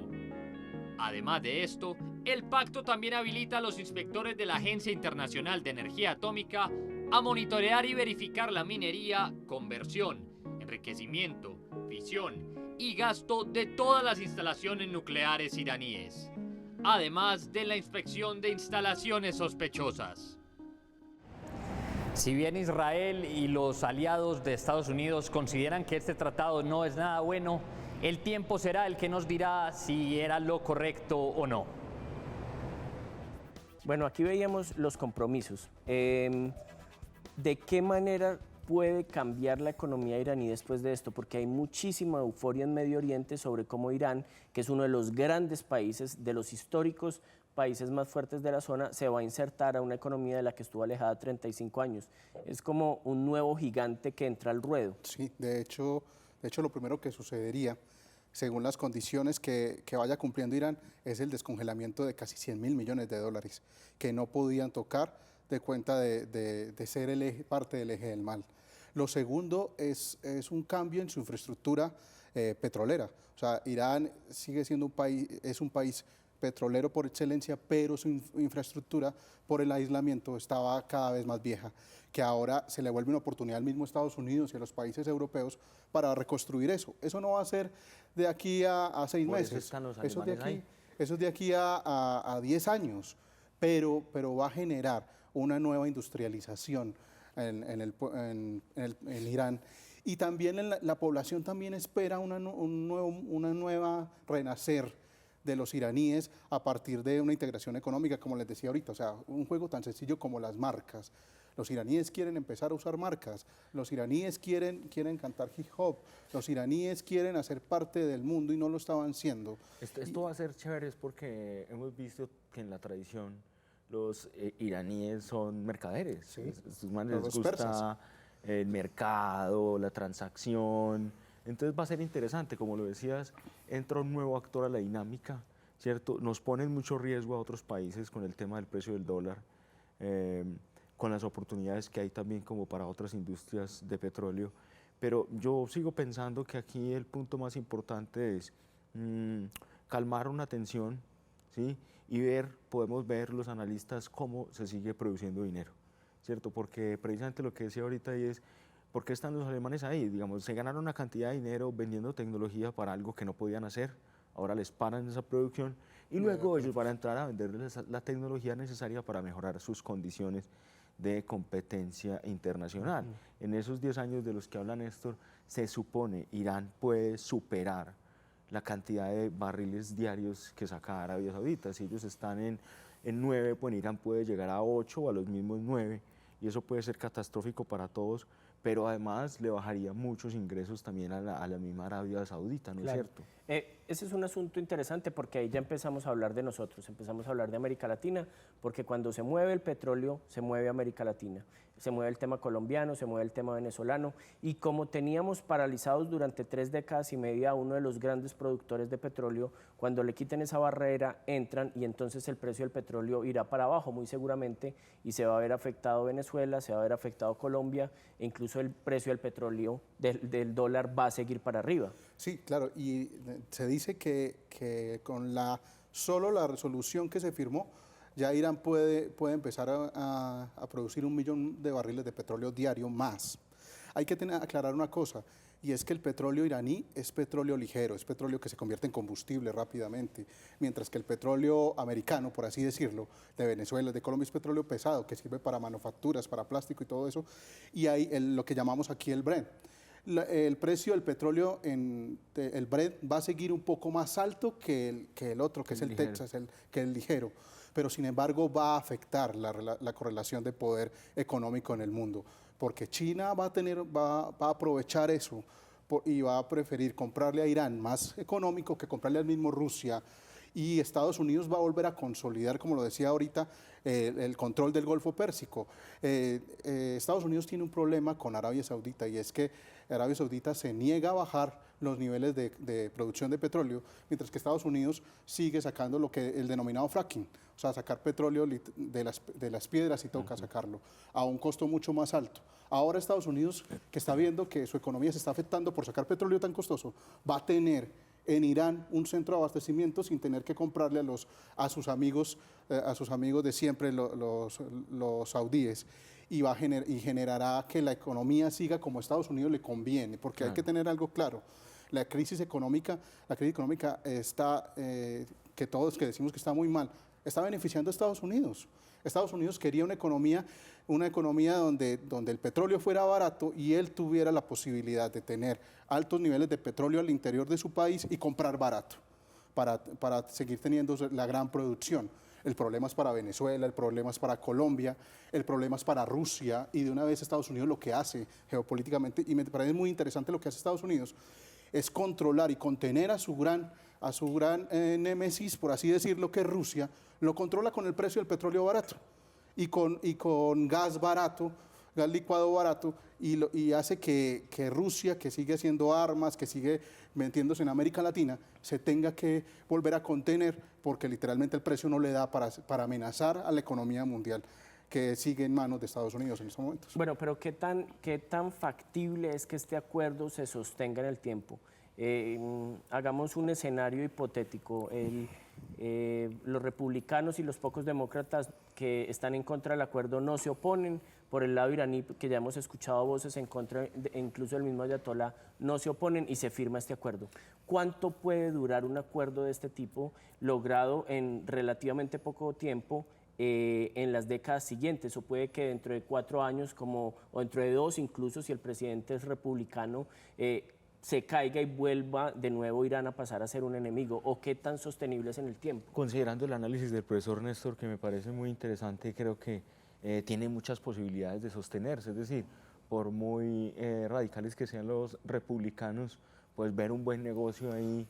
Además de esto, el pacto también habilita a los inspectores de la Agencia Internacional de Energía Atómica a monitorear y verificar la minería, conversión, enriquecimiento, fisión y gasto de todas las instalaciones nucleares iraníes, además de la inspección de instalaciones sospechosas. Si bien Israel y los aliados de Estados Unidos consideran que este tratado no es nada bueno, el tiempo será el que nos dirá si era lo correcto o no. Bueno, aquí veíamos los compromisos. ¿De qué manera puede cambiar la economía iraní después de esto? Porque hay muchísima euforia en Medio Oriente sobre cómo Irán, que es uno de los grandes países, de los históricos países más fuertes de la zona, se va a insertar a una economía de la que estuvo alejada 35 años. Es como un nuevo gigante que entra al ruedo. Sí, de hecho lo primero que sucedería, según las condiciones que vaya cumpliendo Irán, es el descongelamiento de casi 100.000 millones de dólares que no podían tocar de cuenta de ser parte del eje del mal. Lo segundo es un cambio en su infraestructura petrolera. O sea, Irán sigue siendo es un país petrolero por excelencia, pero su infraestructura por el aislamiento estaba cada vez más vieja, que ahora se le vuelve una oportunidad al mismo Estados Unidos y a los países europeos para reconstruir eso. Eso no va a ser de aquí a 6 meses, eso es de aquí a 10 años, pero va a generar una nueva industrialización en Irán. Y también la población también espera una nueva renacer de los iraníes a partir de una integración económica, como les decía ahorita, o sea, un juego tan sencillo como las marcas. Los iraníes quieren empezar a usar marcas, los iraníes quieren cantar hip hop, los iraníes quieren hacer parte del mundo y no lo estaban siendo. Esto va a ser chévere porque hemos visto que en la tradición los iraníes son mercaderes. Sí, les gusta el mercado, la transacción. Entonces va a ser interesante, como lo decías, entra un nuevo actor a la dinámica, ¿cierto? Nos ponen mucho riesgo a otros países con el tema del precio del dólar, con las oportunidades que hay también como para otras industrias de petróleo, Pero yo sigo pensando que aquí el punto más importante es calmar una tensión, ¿sí? Y podemos ver los analistas cómo se sigue produciendo dinero, ¿cierto? Porque precisamente lo que decía ahorita es, ¿por qué están los alemanes ahí? Digamos, se ganaron una cantidad de dinero vendiendo tecnología para algo que no podían hacer, ahora les paran esa producción y luego ellos van a entrar a venderles la tecnología necesaria para mejorar sus condiciones de competencia internacional. En esos 10 años de los que habla Néstor, se supone Irán puede superar la cantidad de barriles diarios que saca Arabia Saudita. Si ellos están en 9, pues Irán puede llegar a 8 o a los mismos 9, y eso puede ser catastrófico para todos, pero además le bajaría muchos ingresos también a la misma Arabia Saudita, ¿no es cierto? Ese es un asunto interesante porque ahí ya empezamos a hablar de nosotros, empezamos a hablar de América Latina, porque cuando se mueve el petróleo, se mueve América Latina. Se mueve el tema colombiano, se mueve el tema venezolano, y como teníamos paralizados durante 3 décadas y media a uno de los grandes productores de petróleo, cuando le quiten esa barrera, entran y entonces el precio del petróleo irá para abajo muy seguramente, y se va a ver afectado Venezuela, se va a ver afectado Colombia, e incluso el precio del petróleo, del dólar, va a seguir para arriba. Sí, claro, y se dice que con solo la resolución que se firmó, ya Irán puede empezar a producir 1 millón de barriles de petróleo diario más. Hay que aclarar una cosa, y es que el petróleo iraní es petróleo ligero, es petróleo que se convierte en combustible rápidamente, mientras que el petróleo americano, por así decirlo, de Venezuela, de Colombia, es petróleo pesado, que sirve para manufacturas, para plástico y todo eso, y hay lo que llamamos aquí el Brent. El precio del petróleo, el Brent, va a seguir un poco más alto que el otro, que es el Texas, que es el ligero, pero sin embargo va a afectar la correlación de poder económico en el mundo, porque China va a aprovechar eso y va a preferir comprarle a Irán más económico que comprarle al mismo Rusia, y Estados Unidos va a volver a consolidar, como lo decía ahorita, el control del Golfo Pérsico. Estados Unidos tiene un problema con Arabia Saudita, y es que Arabia Saudita se niega a bajar los niveles de producción de petróleo, mientras que Estados Unidos sigue sacando el denominado fracking, o sea, sacar petróleo de las piedras, y toca sacarlo a un costo mucho más alto. Ahora Estados Unidos, que está viendo que su economía se está afectando por sacar petróleo tan costoso, va a tener en Irán un centro de abastecimiento sin tener que comprarle a sus amigos de siempre, los saudíes, y generará que la economía siga como a Estados Unidos le conviene, porque hay que tener algo claro. La crisis económica está, que todos que decimos que está muy mal, está beneficiando a Estados Unidos. Estados Unidos quería una economía donde el petróleo fuera barato y él tuviera la posibilidad de tener altos niveles de petróleo al interior de su país y comprar barato para seguir teniendo la gran producción. El problema es para Venezuela, el problema es para Colombia, el problema es para Rusia, y de una vez Estados Unidos lo que hace geopolíticamente, y me parece muy interesante lo que hace Estados Unidos, es controlar y contener a su gran némesis, por así decirlo, que es Rusia. Lo controla con el precio del petróleo barato y con gas barato, gas licuado barato, y hace que Rusia, que sigue haciendo armas, que sigue metiéndose en América Latina, se tenga que volver a contener, porque literalmente el precio no le da para amenazar a la economía mundial, que sigue en manos de Estados Unidos en estos momentos. Bueno, pero ¿qué tan factible es que este acuerdo se sostenga en el tiempo? Hagamos un escenario hipotético. Los republicanos y los pocos demócratas que están en contra del acuerdo no se oponen. Por el lado iraní, que ya hemos escuchado voces en contra, incluso el mismo ayatolá, no se oponen, y se firma este acuerdo. ¿Cuánto puede durar un acuerdo de este tipo logrado en relativamente poco tiempo en las décadas siguientes? O puede que dentro de 4 años, o dentro de 2, incluso si el presidente es republicano, se caiga y vuelva de nuevo Irán a pasar a ser un enemigo. ¿O qué tan sostenible es en el tiempo? Considerando el análisis del profesor Néstor, que me parece muy interesante, creo que tiene muchas posibilidades de sostenerse. Es decir, por muy radicales que sean los republicanos, pues ver un buen negocio ahí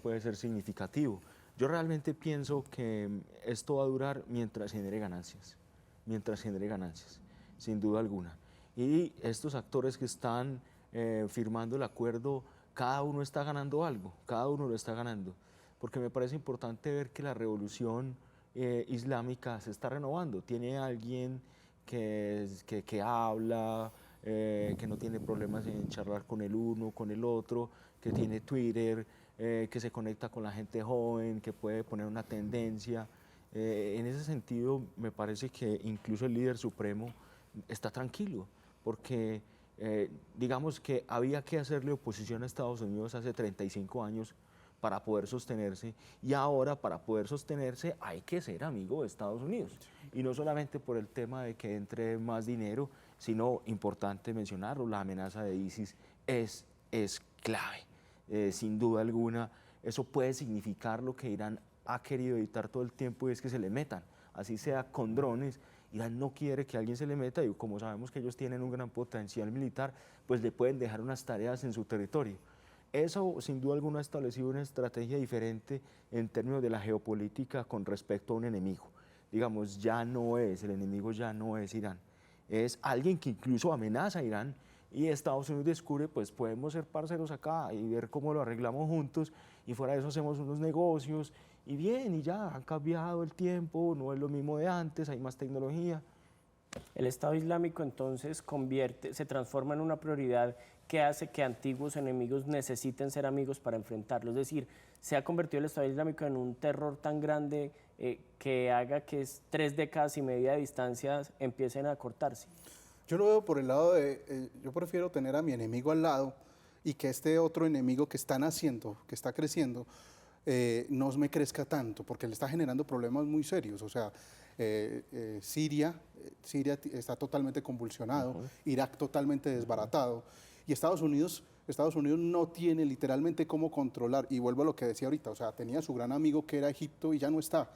puede ser significativo. Yo realmente pienso que esto va a durar mientras genere ganancias, sin duda alguna. Y estos actores que están firmando el acuerdo, cada uno está ganando algo, cada uno lo está ganando, porque me parece importante ver que la revolución islámica se está renovando. Tiene alguien que habla, que no tiene problemas en charlar con el uno, con el otro, que tiene Twitter, que se conecta con la gente joven, que puede poner una tendencia. En ese sentido, me parece que incluso el líder supremo está tranquilo, porque digamos que había que hacerle oposición a Estados Unidos hace 35 años para poder sostenerse, y ahora para poder sostenerse hay que ser amigo de Estados Unidos. Y no solamente por el tema de que entre más dinero, sino, importante mencionarlo, la amenaza de ISIS es clave. Sin duda alguna, eso puede significar lo que Irán ha querido evitar todo el tiempo, y es que se le metan, así sea con drones. Irán no quiere que alguien se le meta, y como sabemos que ellos tienen un gran potencial militar, pues le pueden dejar unas tareas en su territorio. Eso, sin duda alguna, ha establecido una estrategia diferente en términos de la geopolítica con respecto a un enemigo. Digamos, el enemigo ya no es Irán, es alguien que incluso amenaza a Irán, y Estados Unidos descubre, pues podemos ser parceros acá y ver cómo lo arreglamos juntos, y fuera de eso hacemos unos negocios, y bien, y ya, han cambiado el tiempo, no es lo mismo de antes, hay más tecnología. El Estado Islámico entonces se transforma en una prioridad que hace que antiguos enemigos necesiten ser amigos para enfrentarlo. Es decir, se ha convertido el Estado Islámico en un terror tan grande que haga que 3 décadas y media de distancia empiecen a cortarse. Yo lo veo por el lado de, yo prefiero tener a mi enemigo al lado y que este otro enemigo que está naciendo, que está creciendo, no me crezca tanto, porque le está generando problemas muy serios. O sea, Siria está totalmente convulsionado, Irak totalmente desbaratado, y Estados Unidos no tiene literalmente cómo controlar. Y vuelvo a lo que decía ahorita, o sea, tenía su gran amigo que era Egipto y ya no está.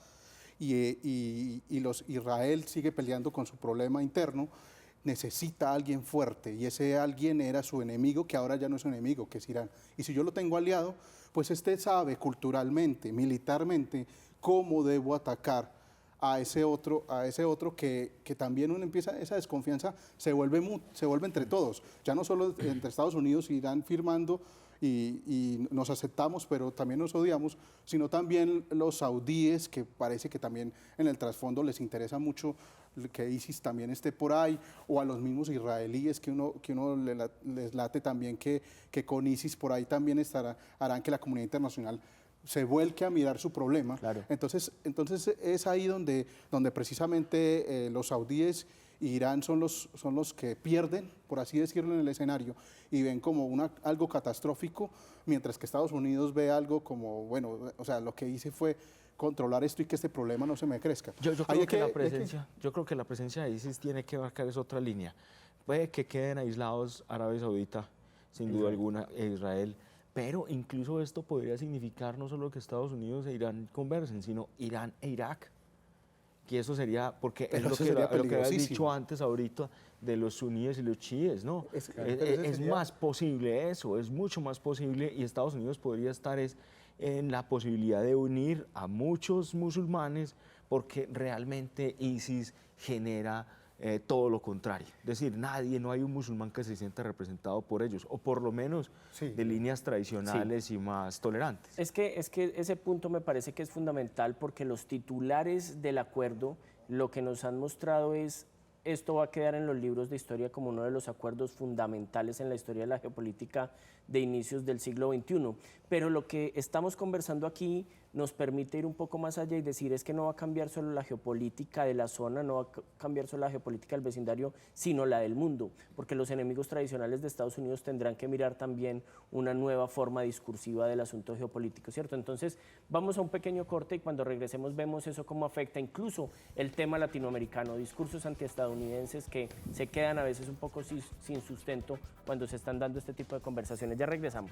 Y Israel sigue peleando con su problema interno. Necesita a alguien fuerte, y ese alguien era su enemigo, que ahora ya no es su enemigo, que es Irán. Y si yo lo tengo aliado, pues este sabe culturalmente, militarmente, cómo debo atacar a ese otro que también uno empieza, esa desconfianza se vuelve entre todos, ya no solo entre Estados Unidos y Irán firmando y nos aceptamos, pero también nos odiamos, sino también los saudíes, que parece que también en el trasfondo les interesa mucho que ISIS también esté por ahí, o a los mismos israelíes que uno les late también que con ISIS por ahí también harán que la comunidad internacional se vuelque a mirar su problema. Claro. Entonces es ahí donde precisamente los saudíes y Irán son los que pierden, por así decirlo, en el escenario, y ven como algo catastrófico, mientras que Estados Unidos ve algo como, bueno, o sea, lo que hice fue controlar esto y que este problema no se me crezca. Yo creo que la presencia de ISIS tiene que marcar esa otra línea. Puede que queden aislados Arabia Saudita, sin duda alguna, e Israel, pero incluso esto podría significar no solo que Estados Unidos e Irán conversen, sino Irán e Irak. Que eso sería, porque es lo que habías dicho antes ahorita de los suníes y los chiíes, ¿no? Es más posible eso, es mucho más posible, y Estados Unidos podría estar en la posibilidad de unir a muchos musulmanes, porque realmente ISIS genera todo lo contrario. Es decir, no hay un musulmán que se sienta representado por ellos, o por lo menos de líneas tradicionales y más tolerantes. Es que ese punto me parece que es fundamental, porque los titulares del acuerdo lo que nos han mostrado es: esto va a quedar en los libros de historia como uno de los acuerdos fundamentales en la historia de la geopolítica de inicios del siglo XXI. Pero lo que estamos conversando aquí nos permite ir un poco más allá y decir, es que no va a cambiar solo la geopolítica de la zona, no va a cambiar solo la geopolítica del vecindario, sino la del mundo, porque los enemigos tradicionales de Estados Unidos tendrán que mirar también una nueva forma discursiva del asunto geopolítico, ¿cierto? Entonces, vamos a un pequeño corte, y cuando regresemos vemos eso cómo afecta incluso el tema latinoamericano, discursos antiestadounidenses que se quedan a veces un poco sin sustento cuando se están dando este tipo de conversaciones. Ya regresamos.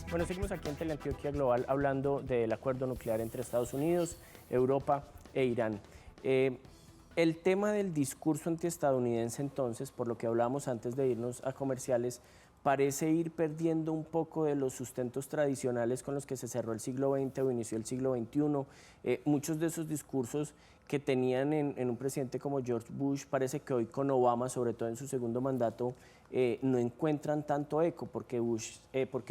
Bueno, seguimos aquí en Teleantioquia Global hablando del acuerdo nuclear entre Estados Unidos, Europa e Irán. El tema del discurso antiestadounidense, entonces, por lo que hablábamos antes de irnos a comerciales, parece ir perdiendo un poco de los sustentos tradicionales con los que se cerró el siglo XX o inició el siglo XXI. Muchos de esos discursos que tenían en un presidente como George Bush, parece que hoy con Obama, sobre todo en su segundo mandato, no encuentran tanto eco, porque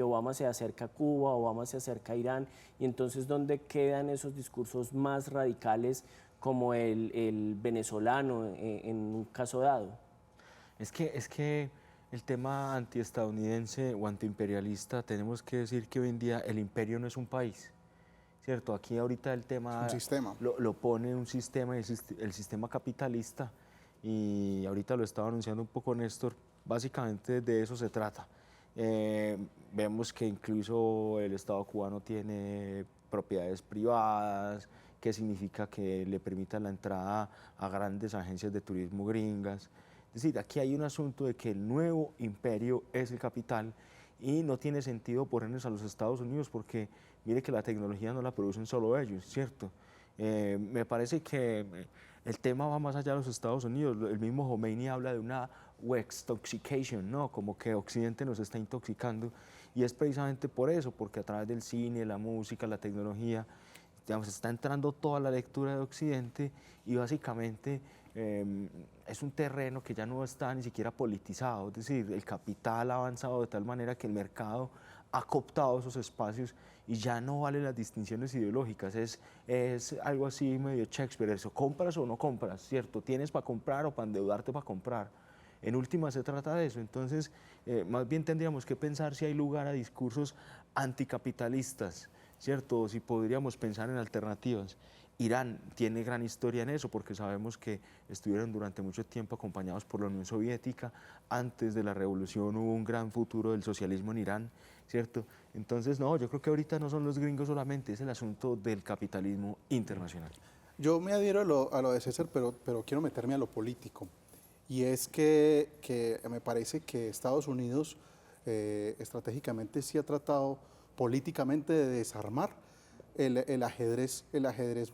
Obama se acerca a Cuba, Obama se acerca a Irán, y entonces ¿dónde quedan esos discursos más radicales como el venezolano en un caso dado? Es que el tema antiestadounidense o antiimperialista, tenemos que decir que hoy en día el imperio no es un país, ¿cierto? Aquí ahorita el tema lo pone un sistema, el sistema capitalista, y ahorita lo estaba anunciando un poco Néstor, básicamente de eso se trata. Vemos que incluso el Estado cubano tiene propiedades privadas, que significa que le permitan la entrada a grandes agencias de turismo gringas. Es decir, aquí hay un asunto de que el nuevo imperio es el capital y no tiene sentido ponernos a los Estados Unidos porque mire que la tecnología no la producen solo ellos, ¿cierto? Me parece que el tema va más allá de los Estados Unidos. El mismo Khomeini habla de una Wextoxication, ¿no? Como que Occidente nos está intoxicando, y es precisamente por eso, porque a través del cine, la música, la tecnología, digamos, está entrando toda la lectura de Occidente, y básicamente es un terreno que ya no está ni siquiera politizado, es decir, el capital ha avanzado de tal manera que el mercado ha cooptado esos espacios y ya no valen las distinciones ideológicas, es algo así medio Shakespeare, eso, compras o no compras, ¿cierto? Tienes para comprar o para endeudarte para comprar. En última se trata de eso, entonces más bien tendríamos que pensar si hay lugar a discursos anticapitalistas, ¿cierto? O si podríamos pensar en alternativas. Irán tiene gran historia en eso porque sabemos que estuvieron durante mucho tiempo acompañados por la Unión Soviética. Antes de la revolución hubo un gran futuro del socialismo en Irán, ¿cierto? Entonces, no, yo creo que ahorita no son los gringos solamente, es el asunto del capitalismo internacional. Yo me adhiero a lo de César, pero quiero meterme a lo político. Y es que me parece que Estados Unidos estratégicamente sí ha tratado políticamente de desarmar el ajedrez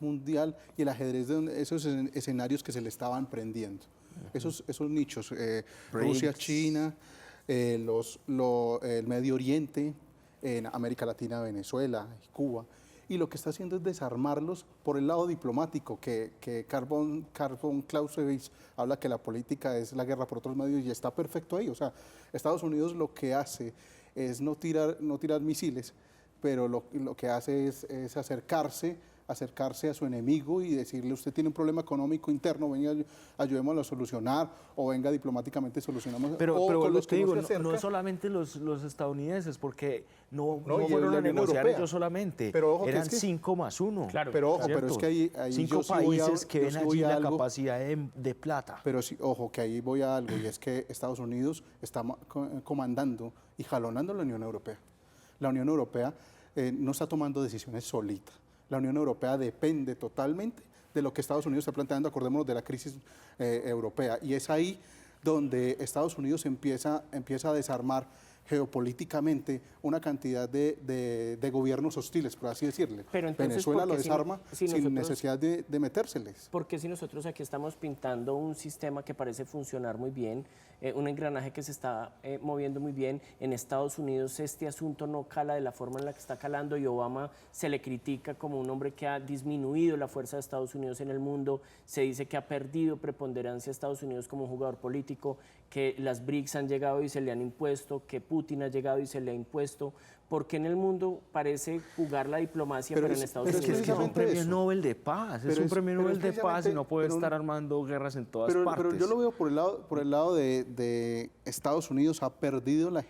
mundial y el ajedrez de esos escenarios que se le estaban prendiendo. Esos nichos, Rusia, China, el Medio Oriente, en América Latina, Venezuela, Cuba. Y lo que está haciendo es desarmarlos por el lado diplomático, que Carbon Clausewitz habla que la política es la guerra por otros medios, y está perfecto ahí. O sea, Estados Unidos lo que hace es no tirar misiles, pero lo que hace es acercarse a su enemigo y decirle: usted tiene un problema económico interno, venga, ayudémoslo a solucionar, o venga, diplomáticamente solucionamos. Pero lo que digo, no solamente los estadounidenses, porque no fueron a negociar ellos solamente, pero ojo, eran 5 más 1. Claro, pero ojo, pero es que ahí 5 países que ven allí la capacidad de plata. Pero sí, ojo, que ahí voy a algo, y es que Estados Unidos está comandando y jalonando la Unión Europea. La Unión Europea no está tomando decisiones solita. La Unión Europea depende totalmente de lo que Estados Unidos está planteando. Acordémonos de la crisis europea, y es ahí donde Estados Unidos empieza a desarmar geopolíticamente una cantidad de gobiernos hostiles, por así decirle. Pero entonces, Venezuela lo desarma sin necesidad de metérseles. Porque si nosotros aquí estamos pintando un sistema que parece funcionar muy bien, un engranaje que se está moviendo muy bien, en Estados Unidos este asunto no cala de la forma en la que está calando, y Obama se le critica como un hombre que ha disminuido la fuerza de Estados Unidos en el mundo, se dice que ha perdido preponderancia a Estados Unidos como un jugador político, que las BRICS han llegado y se le han impuesto, que Putin ha llegado y se le ha impuesto. ¿Por qué en el mundo parece jugar la diplomacia, pero en Estados Unidos? Es que es un premio Nobel de paz, es un premio Nobel de paz y no puede estar armando guerras en todas partes. Pero yo lo veo por el lado de Estados Unidos. Ha perdido la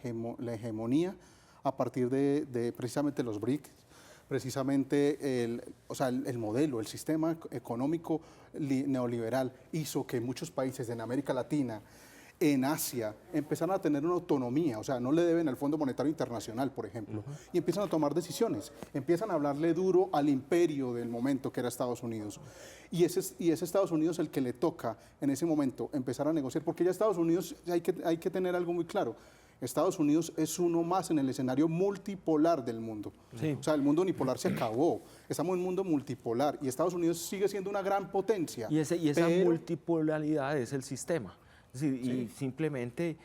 hegemonía a partir de precisamente los BRICS. Precisamente el modelo, el sistema económico neoliberal hizo que muchos países en América Latina, en Asia, empezaron a tener una autonomía, o sea, no le deben al Fondo Monetario Internacional, por ejemplo, y empiezan a tomar decisiones, empiezan a hablarle duro al imperio del momento, que era Estados Unidos. Y es Estados Unidos el que le toca en ese momento empezar a negociar, porque ya Estados Unidos, hay que tener algo muy claro: Estados Unidos es uno más en el escenario multipolar del mundo. Sí. O sea, el mundo unipolar se acabó. Estamos en un mundo multipolar y Estados Unidos sigue siendo una gran potencia. Y esa multipolaridad es el sistema. Es decir, y simplemente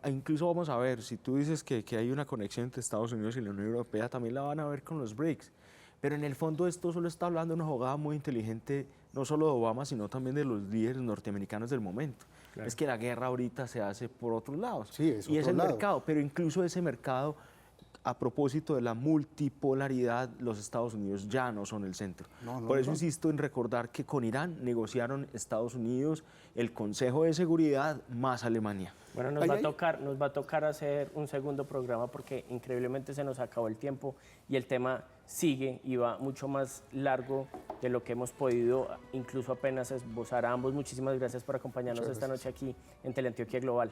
incluso vamos a ver, si tú dices que hay una conexión entre Estados Unidos y la Unión Europea, también la van a ver con los BRICS. Pero en el fondo esto solo está hablando de una jugada muy inteligente, no solo de Obama, sino también de los líderes norteamericanos del momento. Claro. Es que la guerra ahorita se hace por otros lados. Sí, es y es el mercado, pero incluso ese mercado, a propósito de la multipolaridad, los Estados Unidos ya no son el centro. Por eso insisto en recordar que con Irán negociaron Estados Unidos, el Consejo de Seguridad más Alemania. Bueno, nos va a tocar hacer un segundo programa porque increíblemente se nos acabó el tiempo y el tema sigue y va mucho más largo de lo que hemos podido incluso apenas esbozar a ambos. Muchísimas gracias por acompañarnos esta noche aquí en Teleantioquia Global.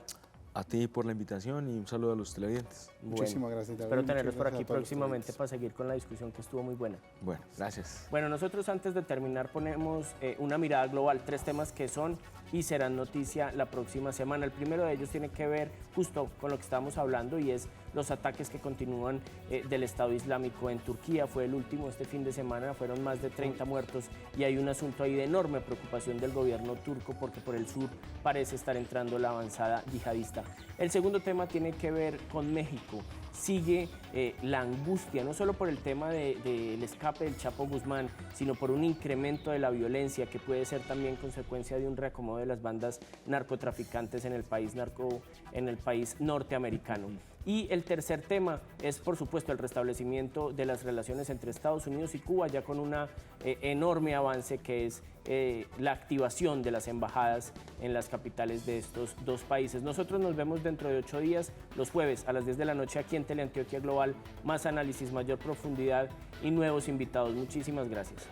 A ti por la invitación y un saludo a los televidentes. Muchísimas gracias, David. Espero tenerlos por aquí próximamente para seguir con la discusión que estuvo muy buena. Bueno, gracias. Bueno, nosotros antes de terminar ponemos una mirada global, 3 temas que son y serán noticia la próxima semana. El primero de ellos tiene que ver justo con lo que estábamos hablando y es los ataques que continúan del Estado Islámico en Turquía. Fue el último este fin de semana, fueron más de 30 muertos y hay un asunto ahí de enorme preocupación del gobierno turco porque por el sur parece estar entrando la avanzada yihadista. El segundo tema tiene que ver con México. Sigue la angustia, no solo por el tema del escape del Chapo Guzmán, sino por un incremento de la violencia que puede ser también consecuencia de un reacomodo de las bandas narcotraficantes en el país norteamericano. Y el tercer tema es, por supuesto, el restablecimiento de las relaciones entre Estados Unidos y Cuba, ya con un enorme avance que es la activación de las embajadas en las capitales de estos 2 países. Nosotros nos vemos dentro de 8 días, los jueves a las 10 de la noche aquí en Teleantioquia Global. Más análisis, mayor profundidad y nuevos invitados. Muchísimas gracias.